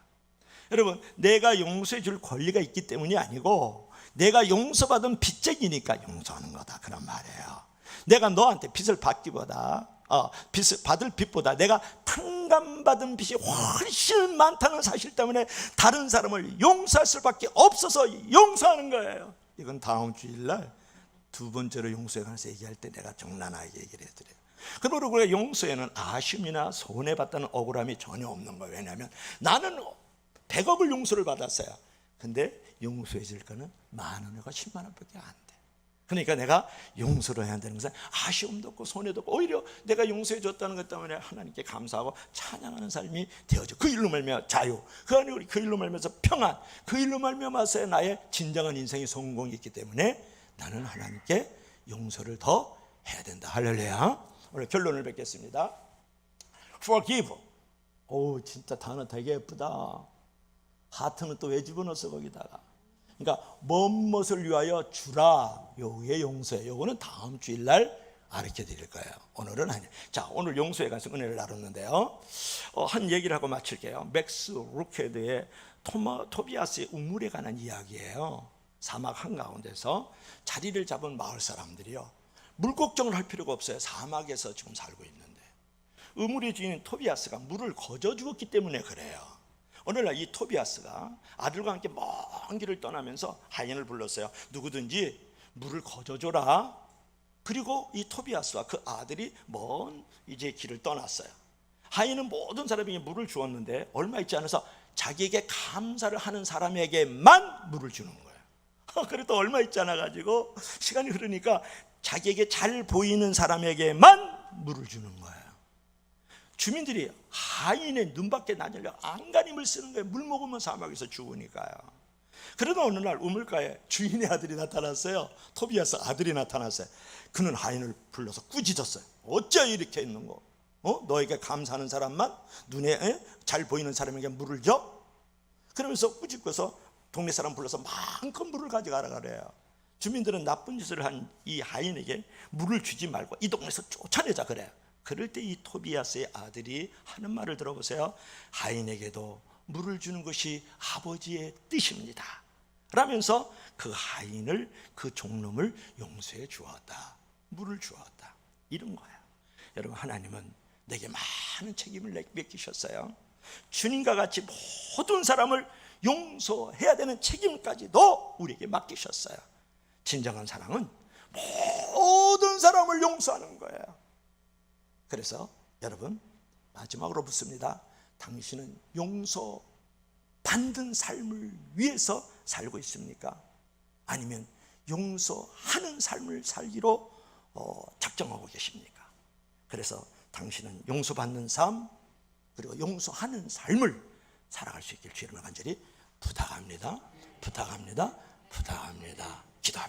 여러분 내가 용서해 줄 권리가 있기 때문이 아니고 내가 용서받은 빚쟁이니까 용서하는 거다 그런 말이에요. 내가 너한테 빚을 받기보다 빚을 받을 빚보다 내가 탕감받은 빚이 훨씬 많다는 사실 때문에 다른 사람을 용서할 수밖에 없어서 용서하는 거예요. 이건 다음 주일날 두 번째로 용서에 관해서 얘기할 때 내가 적나라하게 얘기를 해드려요. 그러므로 우리가 용서에는 아쉬움이나 손해봤다는 억울함이 전혀 없는 거예요. 왜냐하면 나는 100억을 용서를 받았어요. 근데 용서해 줄 거는 10,000원이고 10만 원밖에 안 돼. 그러니까 내가 용서를 해야 되는 것은 아쉬움도 없고 손해도 없고 오히려 내가 용서해 줬다는 것 때문에 하나님께 감사하고 찬양하는 삶이 되어져. 그 일로 말미암아 자유, 그 일로 말미암아서 평안, 그 일로 말미암아서 나의 진정한 인생의 성공이 있기 때문에 나는 하나님께 용서를 더 해야 된다. 할렐루야. 오늘 결론을 뵙겠습니다. Forgive. 오 진짜 단어 되게 예쁘다. 하트는 또 왜 집어넣었어 거기다가. 그러니까 무엇을 위하여 주라. 요게 용서예요. 요거는 다음 주일날 가르쳐 드릴 거예요. 오늘은 아니에요. 자 오늘 용서에 관해서 은혜를 나눴는데요. 한 얘기를 하고 마칠게요. 맥스 루케드의 토비아스의 우물에 관한 이야기예요. 사막 한가운데서 자리를 잡은 마을 사람들이요. 물 걱정을 할 필요가 없어요. 사막에서 지금 살고 있는데 우물의 주인인 토비아스가 물을 거저 주었기 때문에 그래요. 오늘날 이 토비아스가 아들과 함께 먼 길을 떠나면서 하인을 불렀어요. 누구든지 물을 거저줘라. 그리고 이 토비아스와 그 아들이 먼 이제 길을 떠났어요. 하인은 모든 사람에게 물을 주었는데 얼마 있지 않아서 자기에게 감사를 하는 사람에게만 물을 주는 거예요. 그래도 얼마 있지 않아 가지고 시간이 흐르니까 자기에게 잘 보이는 사람에게만 물을 주는 거예요. 주민들이 하인의 눈밖에 나질려 안간힘을 쓰는 거예요. 물 먹으면 사막에서 죽으니까요. 그러다 어느 날 우물가에 주인의 아들이 나타났어요. 토비아스 아들이 나타났어요. 그는 하인을 불러서 꾸짖었어요. 어째 이렇게 있는 거? 너에게 감사하는 사람만 눈에 잘 보이는 사람에게 물을 줘? 그러면서 꾸짖고서 동네 사람 불러서 마음껏 물을 가져가라 그래요. 주민들은 나쁜 짓을 한 이 하인에게 물을 주지 말고 이 동네에서 쫓아내자 그래요. 그럴 때 이 토비아스의 아들이 하는 말을 들어보세요. 하인에게도 물을 주는 것이 아버지의 뜻입니다 라면서 그 하인을 그 종놈을 용서해 주었다. 물을 주었다. 이런 거예요. 여러분 하나님은 내게 많은 책임을 맡기셨어요. 주님과 같이 모든 사람을 용서해야 되는 책임까지도 우리에게 맡기셨어요. 진정한 사랑은 모든 사람을 용서하는 거예요. 그래서 여러분 마지막으로 묻습니다. 당신은 용서받는 삶을 위해서 살고 있습니까? 아니면 용서하는 삶을 살기로 작정하고 계십니까? 그래서 당신은 용서받는 삶 그리고 용서하는 삶을 살아갈 수 있길 주님을 간절히 부탁합니다. 기도합시다.